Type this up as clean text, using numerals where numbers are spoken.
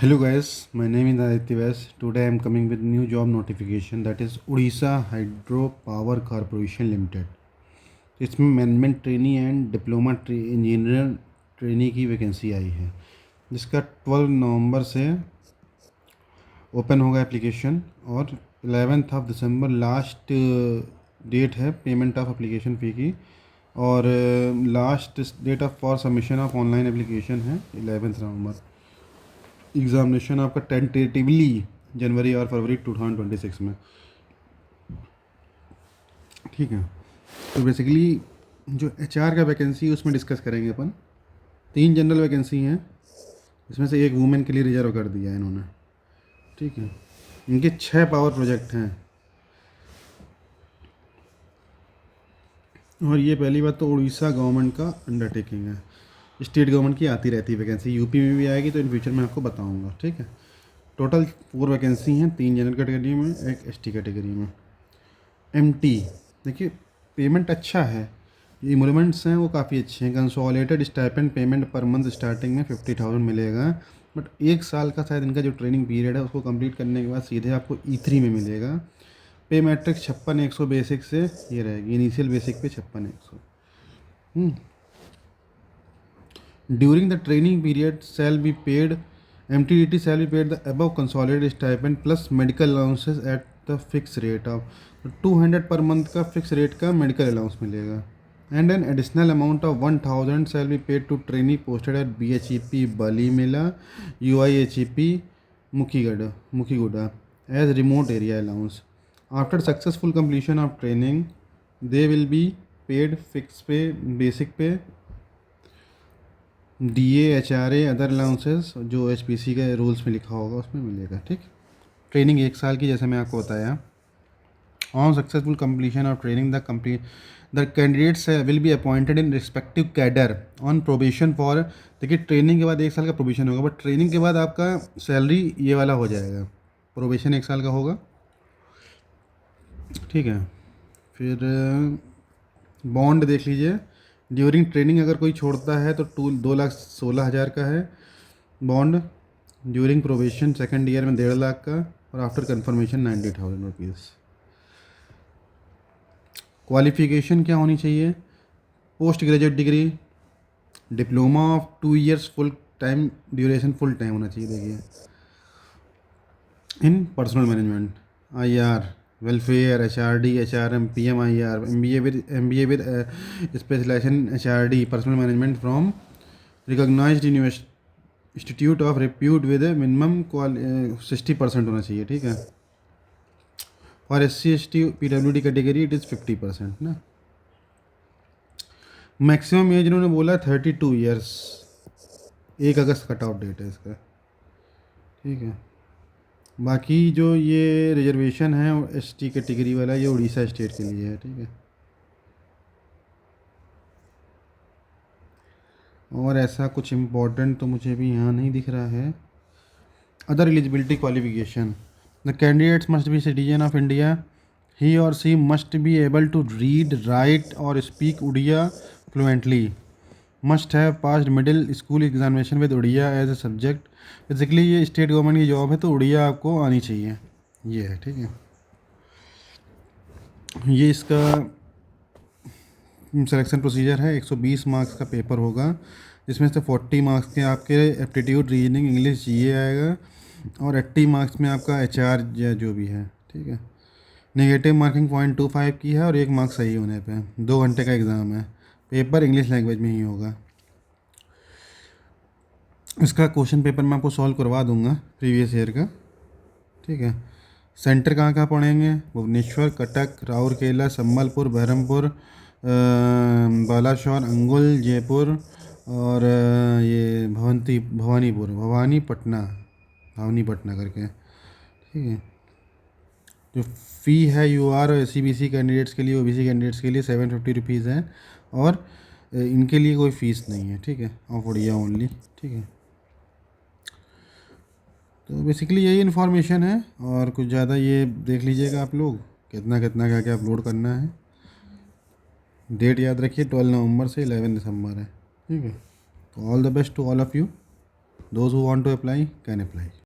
Hello guys, my name is Aditya Vyas. Today I am coming with new job notification that is Odisha Hydro Power Corporation Limited. इसमें management trainee and diploma engineer trainee की vacancy आई है जिसका 12 नवंबर से open होगा application और 11 दिसंबर last date है payment of application fee की और last date of for submission of online application है 11 नवंबर। एग्ज़ामिनेशन आपका टेंटेटिवली जनवरी और फरवरी 2026 में। ठीक है, तो बेसिकली जो HR का वैकेंसी उसमें डिस्कस करेंगे अपन। 3 जनरल वैकेंसी हैं, इसमें से एक वुमेन के लिए रिजर्व कर दिया है इन्होंने। ठीक है, इनके 6 पावर प्रोजेक्ट हैं और ये पहली बात तो उड़ीसा गवर्नमेंट का अंडरटेकिंग है। स्टेट गवर्नमेंट की आती रहती है वैकेंसी, यूपी में भी आएगी तो इन फ्यूचर में आपको बताऊंगा। ठीक है, टोटल 4 वैकेंसी हैं, 3 जनरल कैटेगरी में, एक ST कैटेगरी में। MT देखिए पेमेंट अच्छा है, ये इमोलमेंट्स हैं वो काफ़ी अच्छे हैं। Consolidated stipend payment per month starting में 50,000 मिलेगा, बट 1 साल का शायद इनका जो ट्रेनिंग पीरियड है उसको कंप्लीट करने के बाद सीधे आपको E3 में मिलेगा। पे मैट्रिक 56,100 बेसिक से ये रहेगी, इनिशियल बेसिक पे 56,100। During the training period shall be paid MTDT shall be paid the above consolidated stipend plus medical allowances at the fixed rate of 200 per month का फिक्स रेट का medical allowance मिलेगा and an additional amount of 1,000 shall be paid to trainee posted at BHEP Balimela UIHEP Mukigoda as remote area allowance. After successful completion of training they will be paid fixed pay, basic pay, DA HRA other allowances जो HPC के rules में लिखा होगा उसमें मिलेगा। ठीक, training 1 साल की जैसे मैं आपको बताया। On successful completion of training the candidates will be appointed in respective cadre on probation for. देखिए ट्रेनिंग के बाद 1 साल का प्रोबेशन होगा, बट ट्रेनिंग के बाद आपका सैलरी ये वाला हो जाएगा। प्रोबेशन 1 साल का होगा। ठीक है, फिर बॉन्ड देख लीजिए। ड्यूरिंग ट्रेनिंग अगर कोई छोड़ता है तो 2,16,000 का है bond. During probation second year में 1.5 लाख का और आफ्टर कंफर्मेशन 90,000 रुपीज़। क्वालिफिकेशन क्या होनी चाहिए? Post graduate degree, diploma of 2 years full time duration, full time होना चाहिए। देखिए in personnel management, IR, welfare, HRD, HRM, PMIR, MBA with specialization HRD, personnel management from recognised institute of repute with minimum 60% होना चाहिए। ठीक है, for SC ST PWD category it is 50% ना। Maximum age इन्होंने बोला 32 years, 1 August cut out date है इसका। ठीक है, बाकी जो ये रिजर्वेशन है ST कैटेगरी वाला ये उड़ीसा स्टेट के लिए है। ठीक है, और ऐसा कुछ इम्पोर्टेंट तो मुझे भी यहाँ नहीं दिख रहा है। Other eligibility qualification, the candidates must be citizen of India, he or she must be able to read write और speak Odia fluently, must have passed middle school examination with Odia as a subject. Basically ये state government की job है तो उड़िया आपको आनी चाहिए, ये है। ठीक है, ये इसका सिलेक्शन प्रोसीजर है। 120 मार्क्स का पेपर होगा जिसमें से 40 मार्क्स के आपके एप्टीट्यूड, रीजनिंग, इंग्लिश, GA आएगा और 80 मार्क्स में आपका HR या जो भी है। ठीक है, नेगेटिव मार्किंग 0.25 की है और 1 मार्क्स सही होने पे। 2 घंटे का एग्ज़ाम है, पेपर इंग्लिश लैंग्वेज में ही होगा। इसका क्वेश्चन पेपर मैं आपको सॉल्व करवा दूंगा प्रीवियस ईयर का। ठीक है, सेंटर कहाँ कहाँ पढ़ेंगे? भुवनेश्वर, कटक, राउरकेला, संबलपुर, बहरमपुर, बालाशोर, अंगुल, जयपुर और ये भवानी पटना करके। ठीक है, जो फ़ी है UR और SC BC कैंडिडेट्स के लिए, OBC कैंडिडेट्स के लिए 750 रुपीज़ है और इनके लिए कोई फ़ीस नहीं है। ठीक है, ऑफ उड़िया ओनली। ठीक है, तो बेसिकली यही इन्फॉर्मेशन है और कुछ ज़्यादा ये देख लीजिएगा आप लोग कितना कितना क्या क्या अपलोड करना है। डेट याद रखिए 12 नवंबर से 11 दिसंबर है। ठीक है, तो all the best to all of you. Those who want to apply can apply.